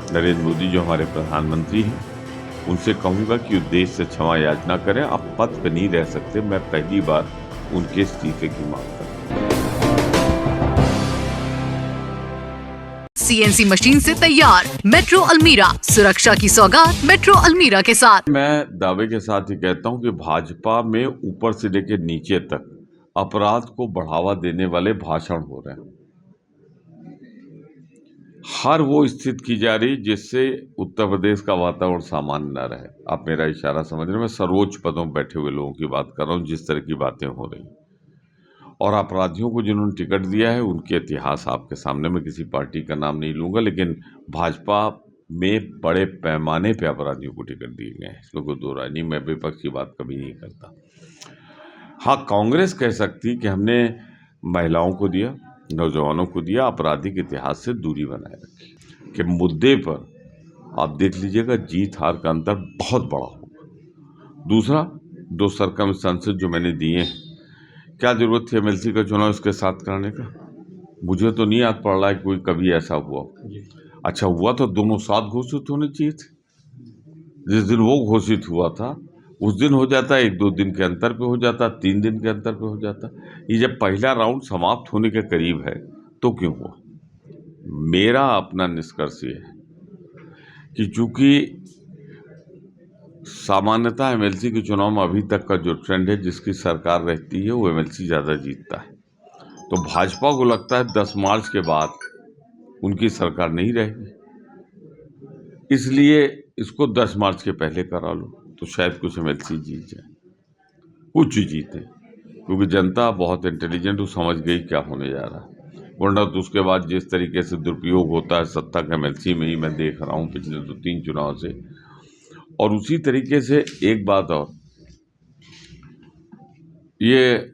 नरेंद्र मोदी जो हमारे प्रधानमंत्री हैं, उनसे कहूंगा कि उद्देश्य से क्षमा याचना करें। आप पद पर नहीं रह सकते। मैं पहली बार उनके इस्तीफे की मांग करता हूं। सीएनसी मशीन से तैयार मेट्रो अलमीरा, सुरक्षा की सौगात मेट्रो अलमीरा के साथ। मैं दावे के साथ ही कहता हूं कि भाजपा में ऊपर से लेकर नीचे तक अपराध को बढ़ावा देने वाले भाषण हो रहे हैं। हर वो स्थिति की जा रही जिससे उत्तर प्रदेश का वातावरण सामान्य न रहे। आप मेरा इशारा समझ रहे हैं। मैं सर्वोच्च पदों पर बैठे हुए लोगों की बात कर रहा हूं, जिस तरह की बातें हो रही, और अपराधियों को जिन्होंने टिकट दिया है उनके इतिहास आपके सामने। मैं किसी पार्टी का नाम नहीं लूंगा, लेकिन भाजपा में बड़े पैमाने पे अपराधियों को टिकट दिए गए हैं, इसमें कोई दो राय नहीं। मैं विपक्ष की बात कभी नहीं करता। हाँ, कांग्रेस कह सकती कि हमने महिलाओं को दिया, नौजवानों को दिया, आपराधिक इतिहास से दूरी बनाए रखी। कि मुद्दे पर आप देख लीजिएगा, जीत हार का अंतर बहुत बड़ा होगा। दूसरा, दो सर्कमस्टेंसेस जो मैंने दिए हैं, क्या जरूरत थी एमएलसी का चुनाव इसके साथ कराने का? मुझे तो नहीं याद पड़ रहा है कोई कभी ऐसा हुआ। अच्छा हुआ तो दोनों साथ घोषित होने चाहिए थे। जिस दिन वो घोषित हुआ था उस दिन हो जाता, एक दो दिन के अंतर पे हो जाता, 3 दिन के अंतर पे हो जाता। ये जब पहला राउंड समाप्त होने के करीब है तो क्यों हुआ? मेरा अपना निष्कर्ष ये है कि चूंकि सामान्यतः एमएलसी के चुनाव में अभी तक का जो ट्रेंड है, जिसकी सरकार रहती है वो एमएलसी ज्यादा जीतता है। तो भाजपा को लगता है 10 मार्च के बाद उनकी सरकार नहीं रहेगी, इसलिए इसको 10 मार्च के पहले करा लो तो शायद कुछ एमएलसी जीत जाए, कुछ जीते, क्योंकि जनता बहुत इंटेलिजेंट, वो समझ गई क्या होने जा रहा है। वरना तो उसके बाद जिस तरीके से दुरुपयोग होता है सत्ता का एमएलसी में ही मैं देख रहा हूँ पिछले 2-3 चुनाव से। और उसी तरीके से एक बात और, ये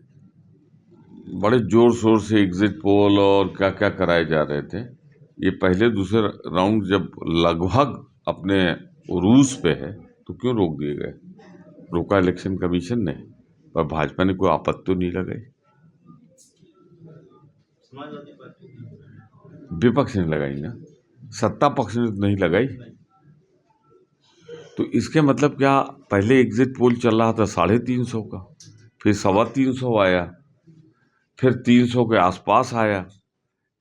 बड़े जोर शोर से एग्जिट पोल और क्या क्या कराए जा रहे थे। ये पहले दूसरे राउंड जब लगभग अपने उरूज पे है तो क्यों रोक दिए गए? रोका इलेक्शन कमीशन ने, पर भाजपा ने कोई आपत्ति तो नहीं लगाई, विपक्ष ने लगाई ना, सत्ता पक्ष ने तो नहीं लगाई। तो इसके मतलब क्या, पहले एग्जिट पोल चल रहा था 350 का, फिर 325 आया, फिर 300 के आसपास आया,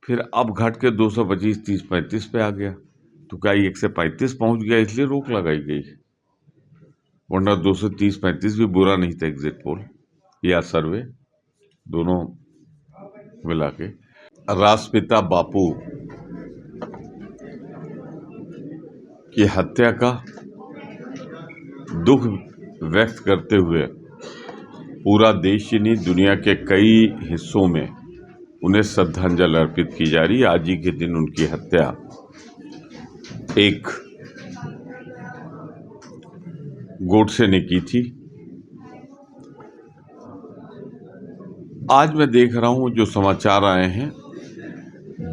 फिर अब घट के 225, 30, 35 पे आ गया। तो क्या 135 पहुंच गया इसलिए रोक लगाई गई? वरना 230-35 भी बुरा नहीं था एग्जिट पोल या सर्वे, दोनों मिला के। राष्ट्रपिता बापू की हत्या का दुख व्यक्त करते हुए पूरा देश ही नहीं, दुनिया के कई हिस्सों में उन्हें श्रद्धांजलि अर्पित की जा रही है। आज ही के दिन उनकी हत्या एक गोडसे ने की थी। आज मैं देख रहा हूं जो समाचार आए हैं,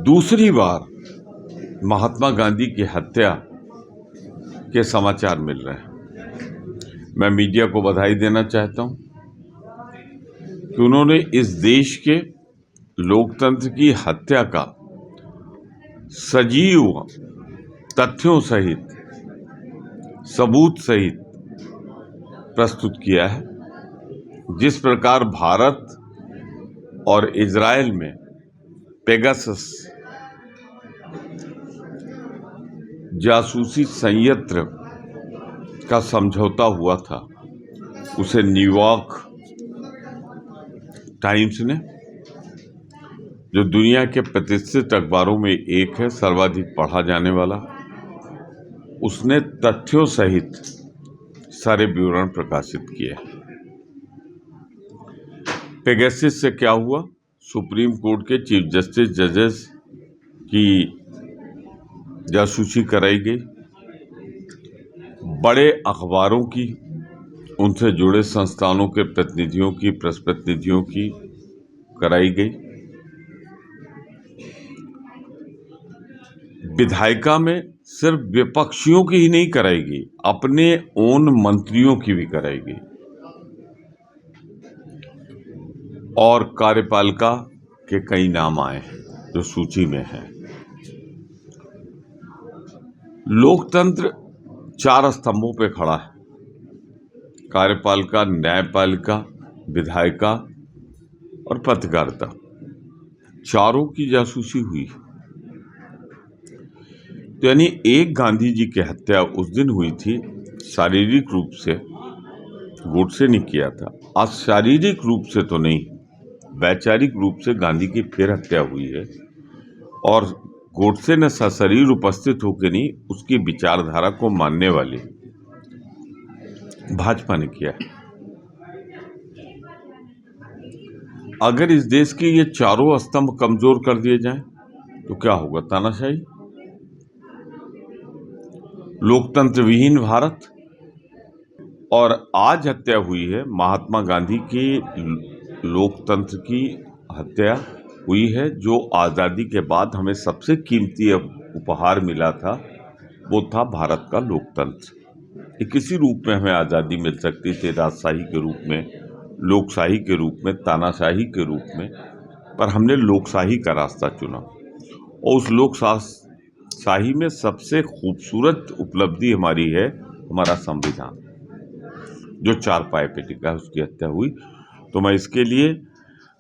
दूसरी बार महात्मा गांधी की हत्या के समाचार मिल रहे हैं। मैं मीडिया को बधाई देना चाहता हूं कि उन्होंने इस देश के लोकतंत्र की हत्या का सजीव तथ्यों सहित, सबूत सहित प्रस्तुत किया है। जिस प्रकार भारत और इजराइल में पेगासस जासूसी संयंत्र का समझौता हुआ था, उसे न्यूयॉर्क टाइम्स ने, जो दुनिया के प्रतिष्ठित अखबारों में एक है, सर्वाधिक पढ़ा जाने वाला, उसने तथ्यों सहित सारे विवरण प्रकाशित किए। पेगासस से क्या हुआ? सुप्रीम कोर्ट के चीफ जस्टिस जजेस की जासूसी कराई गई, बड़े अखबारों की, उनसे जुड़े संस्थानों के प्रतिनिधियों की, प्रेस प्रतिनिधियों की कराई गई। विधायिका में सिर्फ विपक्षियों की ही नहीं कराई गई, अपने ओन मंत्रियों की भी कराई गई। और कार्यपालिका के कई नाम आए जो सूची में हैं। लोकतंत्र 4 स्तंभों पे खड़ा है, कार्यपालिका, न्यायपालिका, विधायिका और पत्रकारिता। चारों की जासूसी हुई। तो यानी एक गांधी जी की हत्या उस दिन हुई थी, शारीरिक रूप से गोडसे ने किया था। आज शारीरिक रूप से तो नहीं, वैचारिक रूप से गांधी की फिर हत्या हुई है और गोडसे ने सशरीर उपस्थित होकर नहीं, उसकी विचारधारा को मानने वाली भाजपा ने किया है। अगर इस देश के ये चारों स्तंभ कमजोर कर दिए जाएं तो क्या होगा? तानाशाही, लोकतंत्र विहीन भारत। और आज हत्या हुई है महात्मा गांधी की, लोकतंत्र की हत्या हुई है। जो आज़ादी के बाद हमें सबसे कीमती उपहार मिला था वो था भारत का लोकतंत्र। ये किसी रूप में हमें आज़ादी मिल सकती थी, राजशाही के रूप में, लोकशाही के रूप में, तानाशाही के रूप में, पर हमने लोकशाही का रास्ता चुना। और उस लोकशाही में सबसे खूबसूरत उपलब्धि हमारी है हमारा संविधान, जो 4 पाए पे टिका है, उसकी हत्या हुई। तो मैं इसके लिए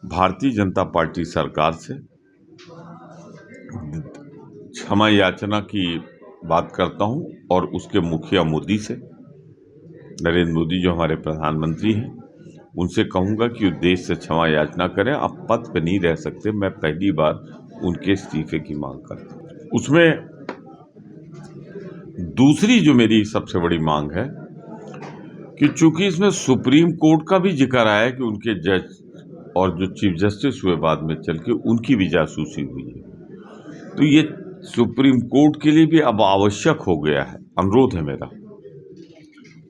भारतीय जनता पार्टी सरकार से क्षमा याचना की बात करता हूं और उसके मुखिया मोदी से, नरेंद्र मोदी जो हमारे प्रधानमंत्री हैं, उनसे कहूंगा कि वो देश से क्षमा याचना करें। आप पद पे नहीं रह सकते। मैं पहली बार उनके इस्तीफे की मांग करता हूं। उसमें दूसरी जो मेरी सबसे बड़ी मांग है कि चूंकि इसमें सुप्रीम कोर्ट का भी जिक्र आया कि उनके जज और जो चीफ जस्टिस हुए बाद में चल के, उनकी भी जासूसी हुई है, तो ये सुप्रीम कोर्ट के लिए भी अब आवश्यक हो गया है, अनुरोध है मेरा,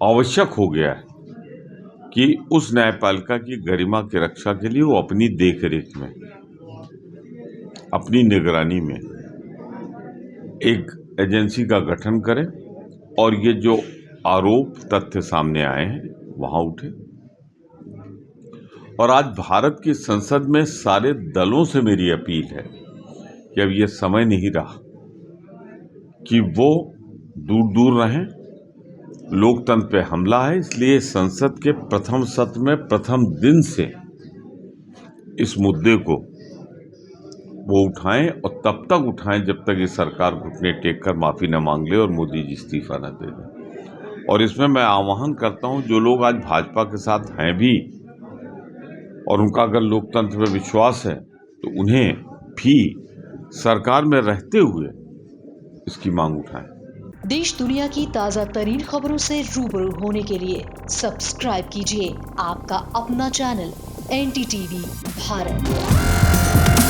आवश्यक हो गया है कि उस न्यायपालिका की गरिमा की रक्षा के लिए वो अपनी देखरेख में, अपनी निगरानी में एक एजेंसी का गठन करें और ये जो आरोप तथ्य सामने आए हैं वहां उठे। और आज भारत की संसद में सारे दलों से मेरी अपील है कि अब ये समय नहीं रहा कि वो दूर दूर रहें। लोकतंत्र पे हमला है, इसलिए संसद के प्रथम सत्र में प्रथम दिन से इस मुद्दे को वो उठाएं और तब तक उठाएं जब तक ये सरकार घुटने टेक कर माफी न मांग ले और मोदी जी इस्तीफा न दे दें। और इसमें मैं आह्वान करता हूं, जो लोग आज भाजपा के साथ हैं भी और उनका अगर लोकतंत्र में विश्वास है तो उन्हें भी सरकार में रहते हुए इसकी मांग उठाएं। देश दुनिया की ताज़ा तरीन खबरों से रूबरू होने के लिए सब्सक्राइब कीजिए आपका अपना चैनल NDTV भारत।